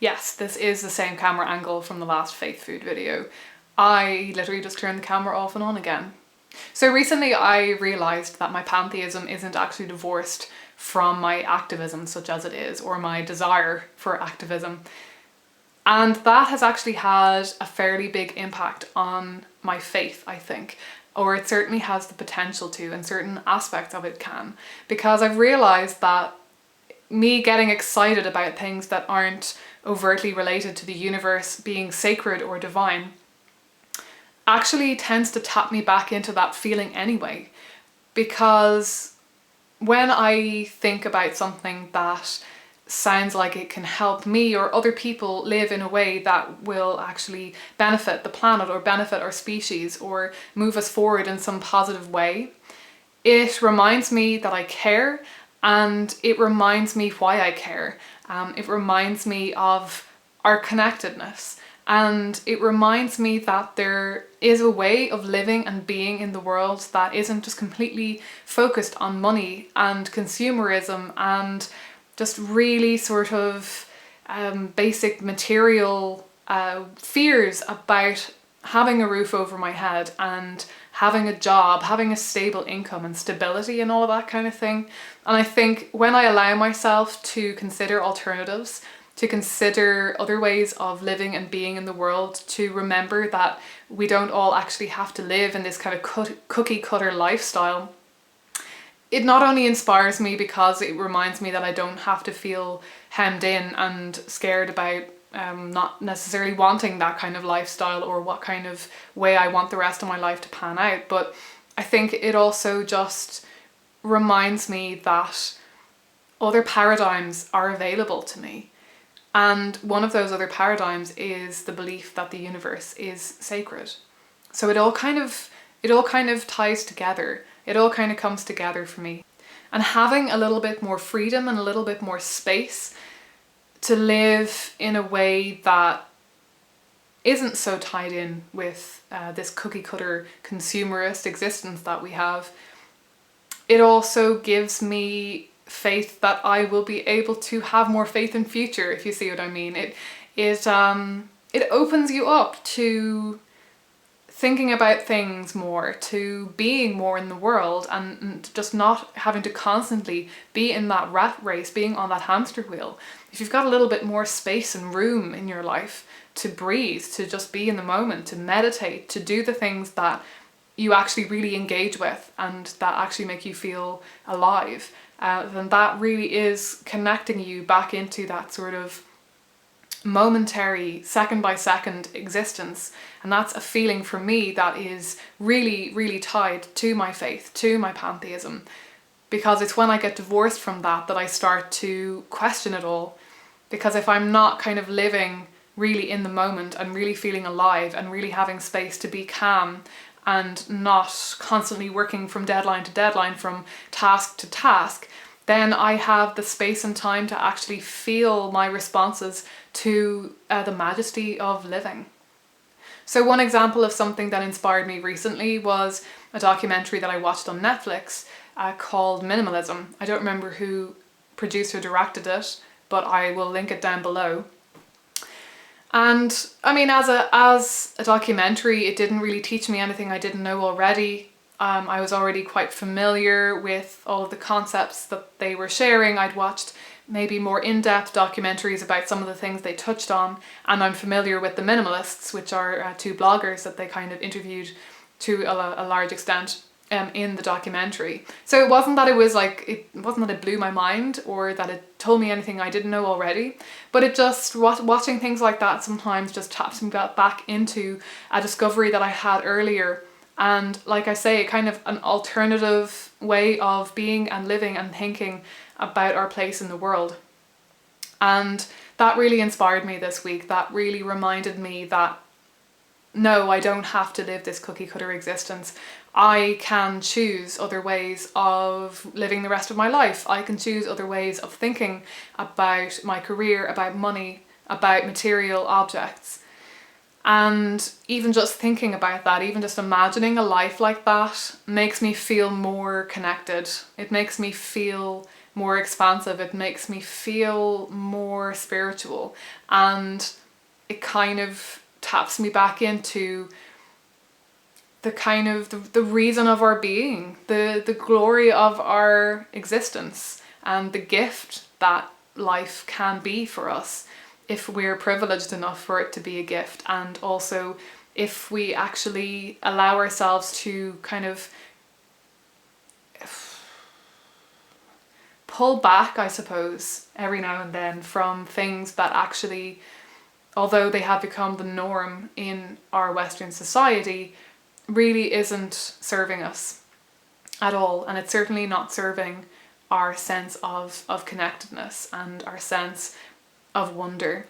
Yes, this is the same camera angle from the last Faithfood video. I literally just turned the camera off and on again. So recently I realised that my pantheism isn't actually divorced from my activism, such as it is, or my desire for activism. And that has actually had a fairly big impact on my faith, I think. Or it certainly has the potential to, and certain aspects of it can. Because I've realised that me getting excited about things that aren't overtly related to the universe being sacred or divine actually tends to tap me back into that feeling anyway. Because when I think about something that sounds like it can help me or other people live in a way that will actually benefit the planet or benefit our species or move us forward in some positive way, it reminds me that I care, and it reminds me why I care. It reminds me of our connectedness, and it reminds me that there is a way of living and being in the world that isn't just completely focused on money and consumerism and just really sort of basic material fears about having a roof over my head and having a job, having a stable income and stability and all of that kind of thing. And I think when I allow myself to consider alternatives, to consider other ways of living and being in the world, to remember that we don't all actually have to live in this kind of cookie cutter lifestyle, it not only inspires me because it reminds me that I don't have to feel hemmed in and scared about not necessarily wanting that kind of lifestyle or what kind of way I want the rest of my life to pan out, but I think it also just reminds me that other paradigms are available to me. And one of those other paradigms is the belief that the universe is sacred. So it all kind of ties together. It all kind of comes together for me. And having a little bit more freedom and a little bit more space to live in a way that isn't so tied in with this cookie cutter consumerist existence that we have, it also gives me faith that I will be able to have more faith in future, if you see what I mean. It opens you up to thinking about things more, to being more in the world, and just not having to constantly be in that rat race, being on that hamster wheel. If you've got a little bit more space and room in your life to breathe, to just be in the moment, to meditate, to do the things that you actually really engage with and that actually make you feel alive, then that really is connecting you back into that sort of momentary, second by second existence. And that's a feeling for me that is really, really tied to my faith, to my pantheism. Because it's when I get divorced from that I start to question it all. Because if I'm not kind of living really in the moment and really feeling alive and really having space to be calm and not constantly working from deadline to deadline, from task to task, then I have the space and time to actually feel my responses to the majesty of living. So one example of something that inspired me recently was a documentary that I watched on Netflix called Minimalism. I don't remember who produced or directed it, but I will link it down below. And I mean, as a documentary, it didn't really teach me anything I didn't know already. I was already quite familiar with all of the concepts that they were sharing. I'd watched maybe more in-depth documentaries about some of the things they touched on, and I'm familiar with the minimalists, which are two bloggers that they kind of interviewed to a large extent in the documentary. So it wasn't that it blew my mind or that it told me anything I didn't know already, but it just, watching things like that sometimes just taps me back into a discovery that I had earlier. And like I say, kind of an alternative way of being and living and thinking about our place in the world. And that really inspired me this week. That really reminded me that no, I don't have to live this cookie cutter existence. I can choose other ways of living the rest of my life. I can choose other ways of thinking about my career, about money, about material objects. And even just thinking about that, even just imagining a life like that makes me feel more connected. It makes me feel more expansive. It makes me feel more spiritual, and it kind of taps me back into the kind of the reason of our being, the glory of our existence, and the gift that life can be for us if we're privileged enough for it to be a gift, and also if we actually allow ourselves to kind of pull back, I suppose, every now and then from things that actually, although they have become the norm in our Western society, really isn't serving us at all. And it's certainly not serving our sense of connectedness and our sense of wonder